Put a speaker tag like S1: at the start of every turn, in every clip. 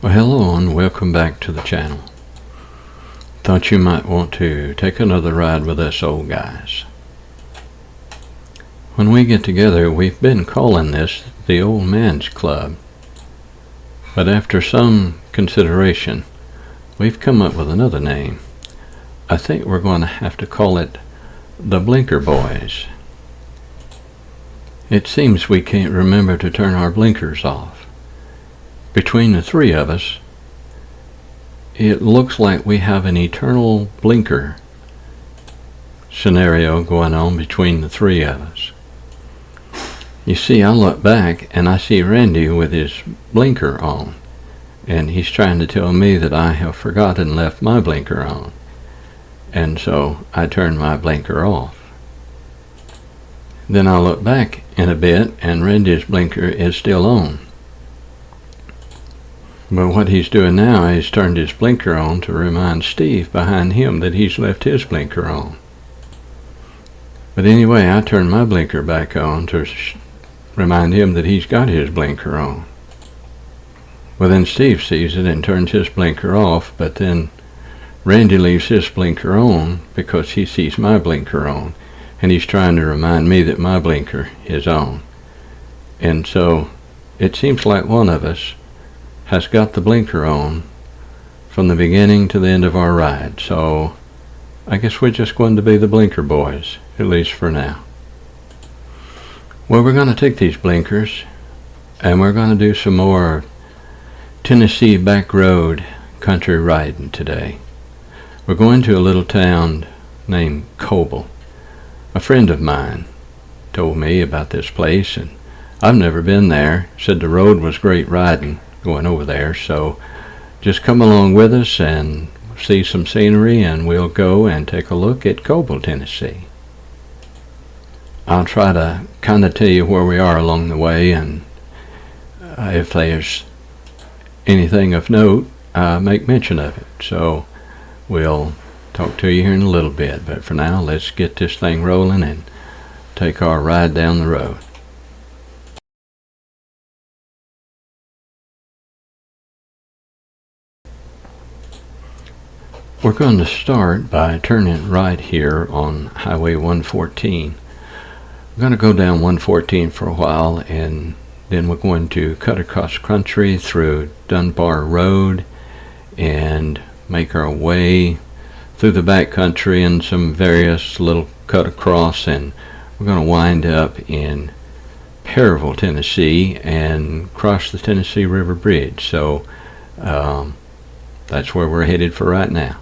S1: Well, hello and welcome back to the channel. Thought you might want to take another ride with us old guys. When we get together, we've been calling this the Old Man's Club. But after some consideration, we've come up with another name. I think we're going to have to call it the Blinker Boys. It seems we can't remember to turn our blinkers off. Between the three of us, it looks like we have an eternal blinker scenario going on between the three of us. You see, I look back and I see Randy with his blinker on, and he's trying to tell me that I have forgotten and left my blinker on, and so I turn my blinker off. Then I look back in a bit and Randy's blinker is still on. But what he's doing now is turned his blinker on to remind Steve behind him that he's left his blinker on. But anyway, I turned my blinker back on to remind him that he's got his blinker on. Well, then Steve sees it and turns his blinker off, but then Randy leaves his blinker on because he sees my blinker on, and he's trying to remind me that my blinker is on. And so it seems like one of us has got the blinker on from the beginning to the end of our ride. So I guess we're just going to be the Blinker Boys, at least for now. Well, we're going to take these blinkers and we're going to do some more Tennessee back road country riding today. We're going to a little town named Coble. A friend of mine told me about this place, and I've never been there. Said the road was great riding going over there, so just come along with us and see some scenery, and we'll go and take a look at Coble, Tennessee. I'll try to kind of tell you where we are along the way, and if there's anything of note, make mention of it. So we'll talk to you here in a little bit, but for now, let's get this thing rolling and take our ride down the road. We're going to start by turning right here on Highway 114. We're going to go down 114 for a while, and then we're going to cut across country through Dunbar Road and make our way through the back country and some various little cut across, and we're going to wind up in Perryville, Tennessee, and cross the Tennessee River Bridge. So that's where we're headed for right now.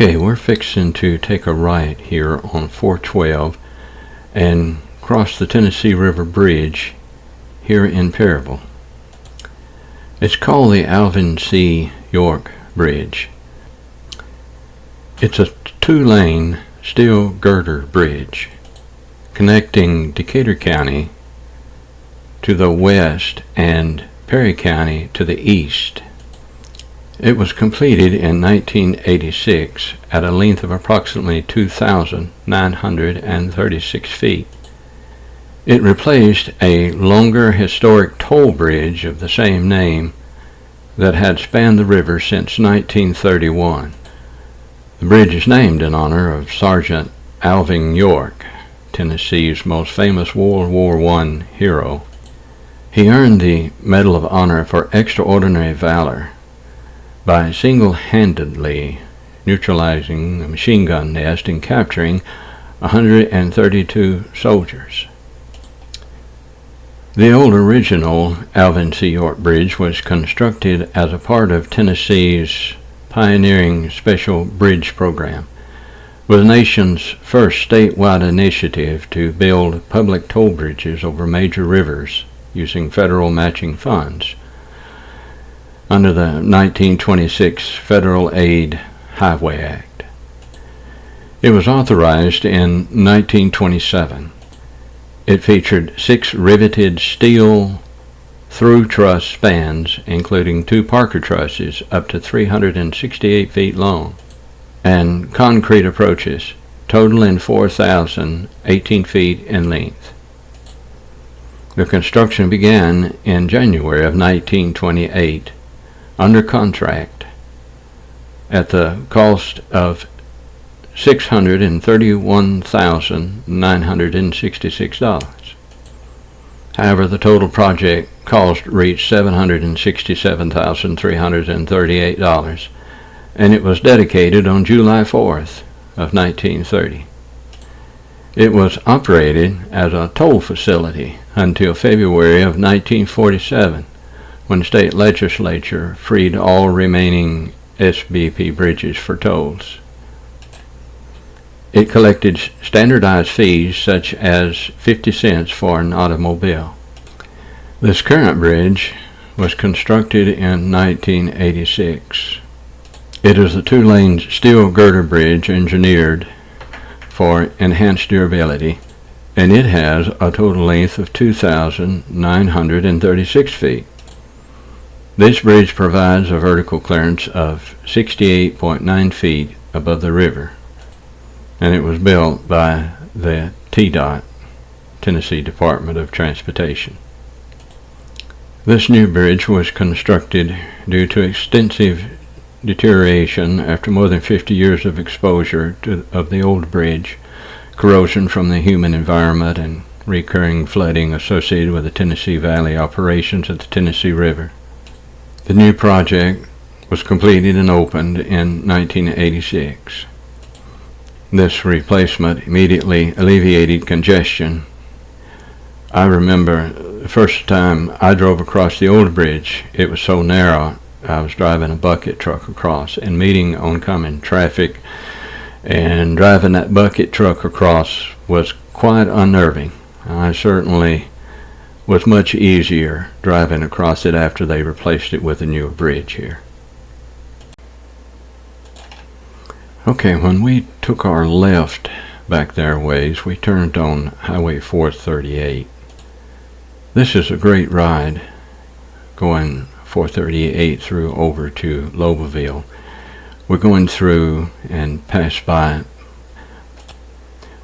S1: Okay, we're fixing to take a right here on 412 and cross the Tennessee River Bridge here in Perryville. It's called the Alvin C. York Bridge. It's a two-lane steel girder bridge connecting Decatur County to the west and Perry County to the east. It was completed in 1986 at a length of approximately 2,936 feet. It replaced a longer historic toll bridge of the same name that had spanned the river since 1931. The bridge is named in honor of Sergeant Alvin York, Tennessee's most famous World War I hero. He earned the Medal of Honor for extraordinary valor by single-handedly neutralizing a machine gun nest and capturing 132 soldiers. The old original Alvin C. York Bridge was constructed as a part of Tennessee's pioneering Special Bridge Program, was the nation's first statewide initiative to build public toll bridges over major rivers using federal matching funds under the 1926 Federal Aid Highway Act. It was authorized in 1927. It featured 6 riveted steel through truss spans, including 2 Parker trusses up to 368 feet long, and concrete approaches, totaling 4,018 feet in length. The construction began in January of 1928 under contract at the cost of $631,966. However, the total project cost reached $767,338, and it was dedicated on July 4th of 1930. It was operated as a toll facility until February of 1947, when the state legislature freed all remaining SBP bridges for tolls. It collected standardized fees such as 50 cents for an automobile. This current bridge was constructed in 1986. It is a 2-lane steel girder bridge engineered for enhanced durability, and it has a total length of 2,936 feet. This bridge provides a vertical clearance of 68.9 feet above the river, and it was built by the TDOT, Tennessee Department of Transportation. This new bridge was constructed due to extensive deterioration after more than 50 years of exposure of the old bridge, corrosion from the human environment, and recurring flooding associated with the Tennessee Valley operations at the Tennessee River. The new project was completed and opened in 1986. This replacement immediately alleviated congestion. I remember the first time I drove across the old bridge, it was so narrow. I was driving a bucket truck across and meeting oncoming traffic, and driving that bucket truck across was quite unnerving. I certainly was much easier driving across it after they replaced it with a newer bridge here. Okay, when we took our left back there ways, we turned on Highway 438. This is a great ride going 438 through over to Lobeville. We're going through and pass by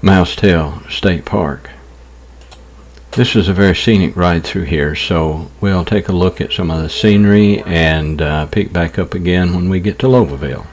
S1: Mousetail State Park. This is a very scenic ride through here, so we'll take a look at some of the scenery and pick back up again when we get to Lobeville.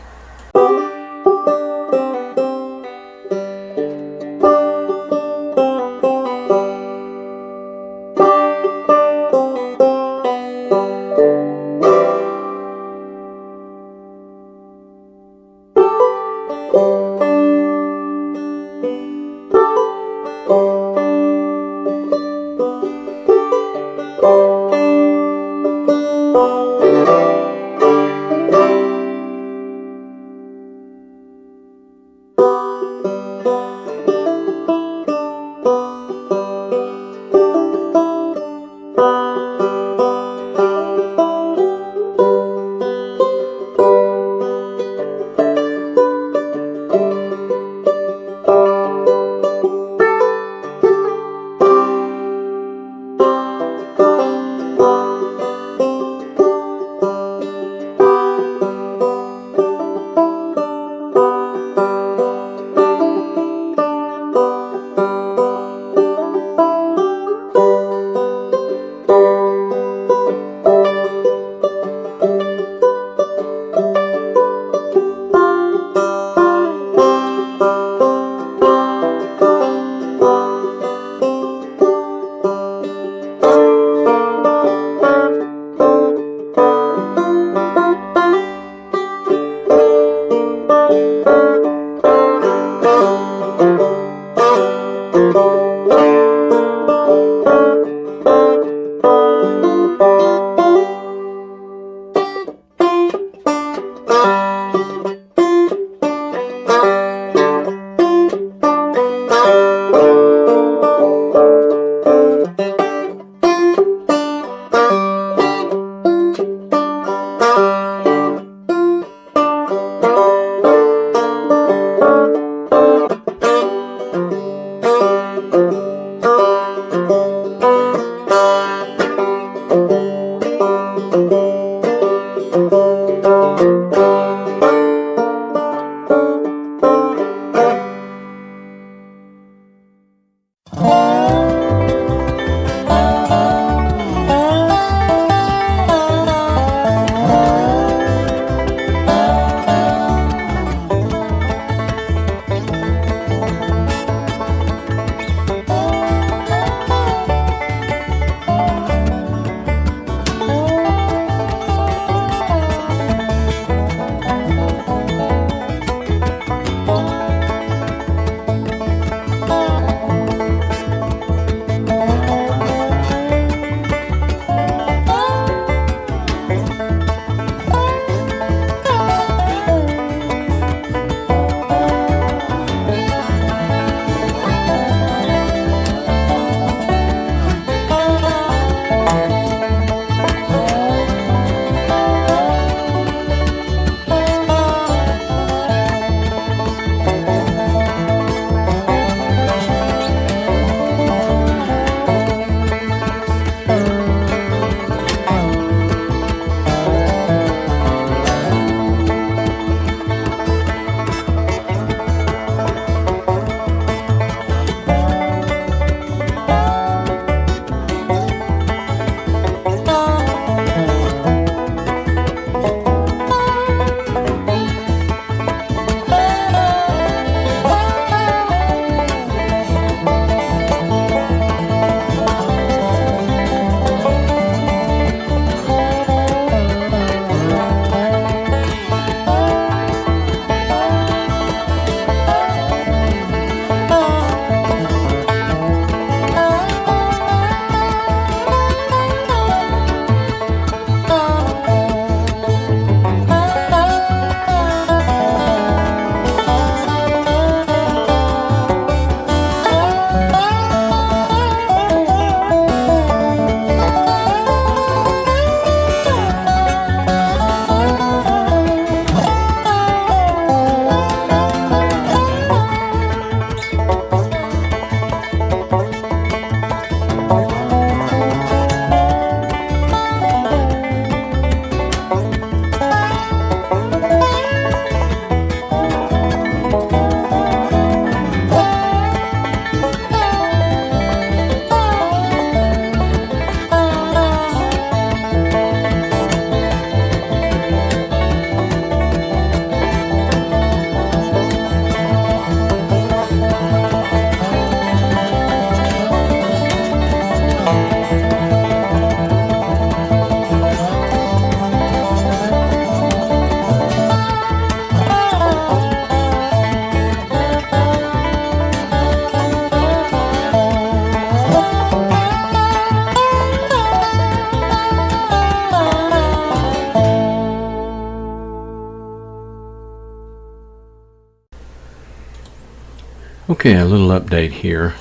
S1: Okay, a little update here.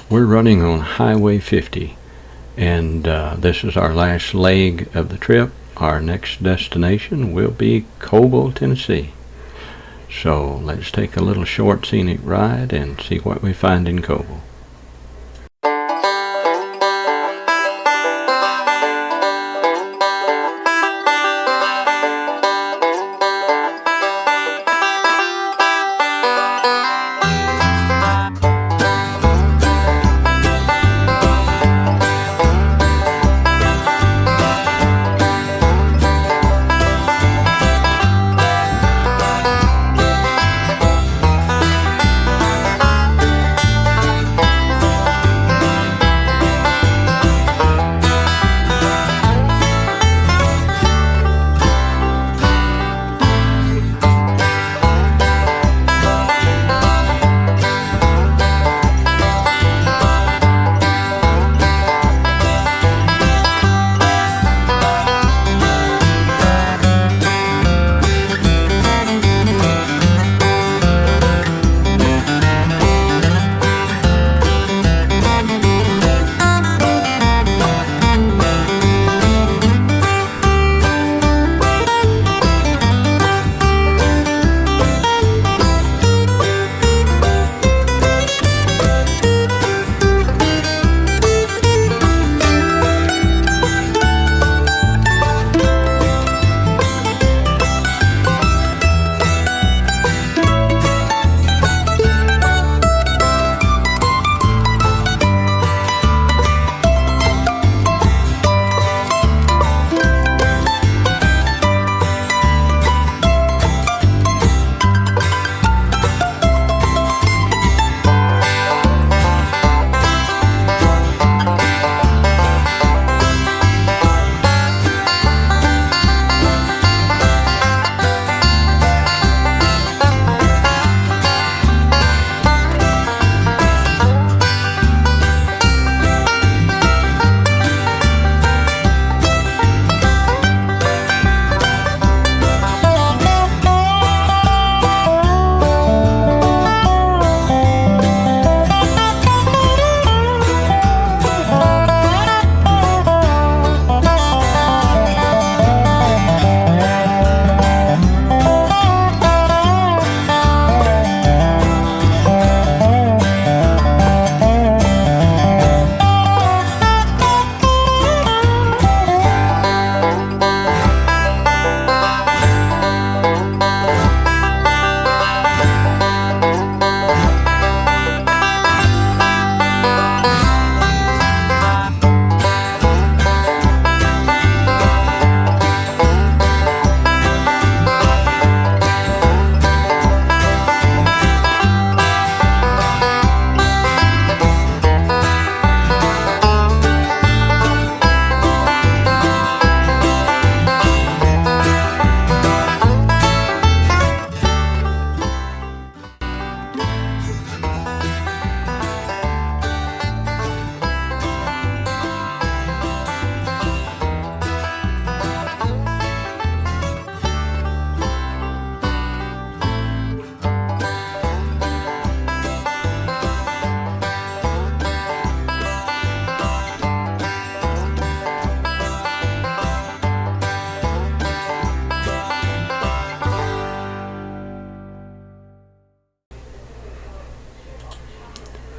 S1: We're running on Highway 50, and this is our last leg of the trip. Our next destination will be Coble, Tennessee. So let's take a little short scenic ride and see what we find in Coble.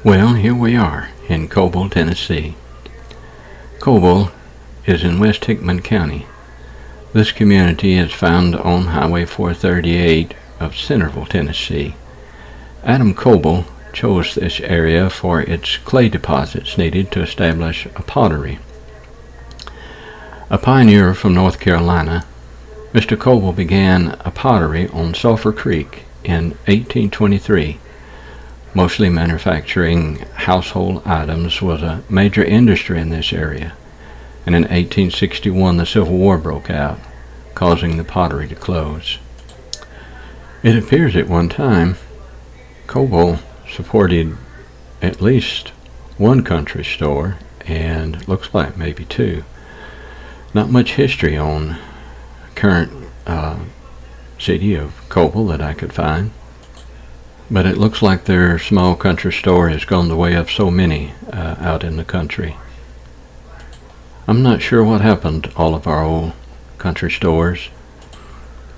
S1: Well, here we are in Coble, Tennessee. Coble is in West Hickman County. This community is found on Highway 438 of Centerville, Tennessee. Adam Coble chose this area for its clay deposits needed to establish a pottery. A pioneer from North Carolina, Mr. Coble began a pottery on Sulphur Creek in 1823. Mostly manufacturing household items was a major industry in this area, and in 1861 the Civil War broke out, causing the pottery to close. It appears at one time Coble supported at least one country store, and looks like maybe two. Not much history on current city of Coble that I could find. But it looks like their small country store has gone the way of so many out in the country. I'm not sure what happened to all of our old country stores.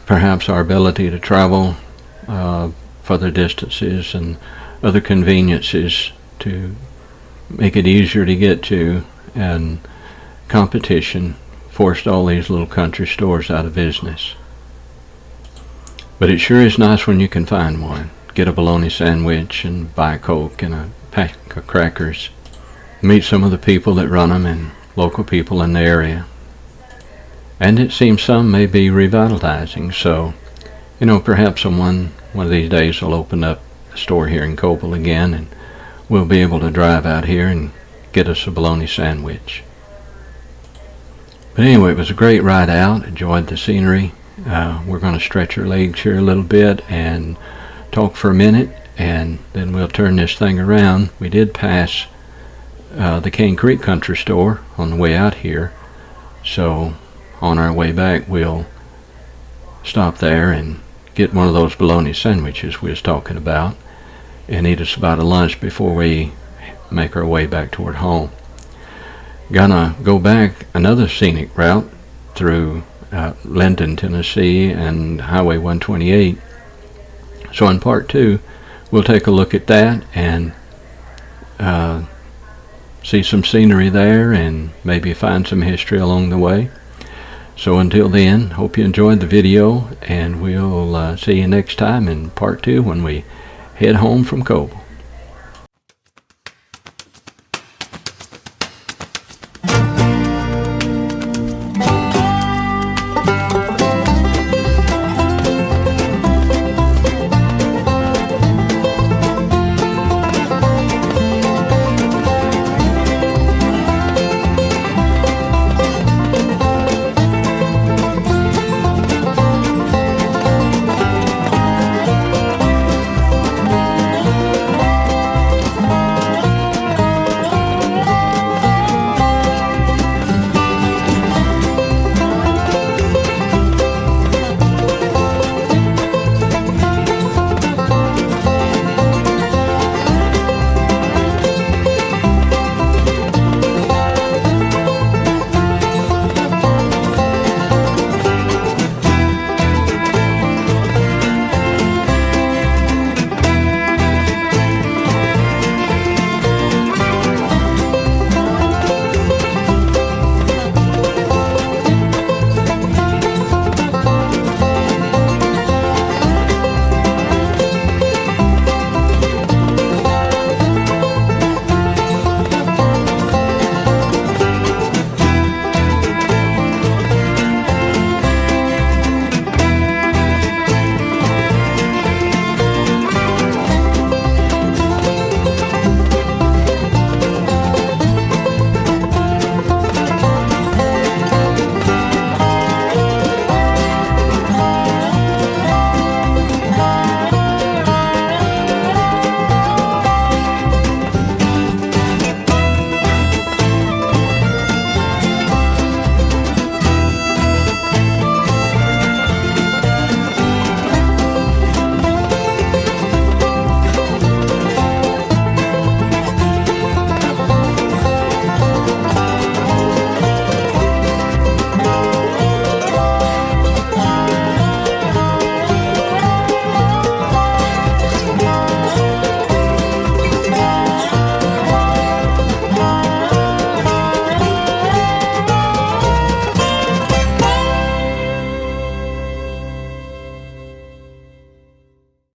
S1: Perhaps our ability to travel further distances and other conveniences to make it easier to get to, and competition forced all these little country stores out of business. But it sure is nice when you can find one. Get a bologna sandwich and buy a Coke and a pack of crackers. Meet some of the people that run them and local people in the area. And it seems some may be revitalizing, so, perhaps one of these days will open up a store here in Coble again, and we'll be able to drive out here and get us a bologna sandwich. But anyway, it was a great ride out. Enjoyed the scenery. We're going to stretch our legs here a little bit and talk for a minute, and then we'll turn this thing around. We did pass the Cane Creek Country Store on the way out here, so on our way back we'll stop there and get one of those bologna sandwiches we was talking about and eat us about a lunch before we make our way back toward home. Gonna go back another scenic route through Linden, Tennessee and Highway 128. So in part 2 we'll take a look at that and see some scenery there and maybe find some history along the way. So until then, hope you enjoyed the video, and we'll see you next time in part 2 when we head home from Coble.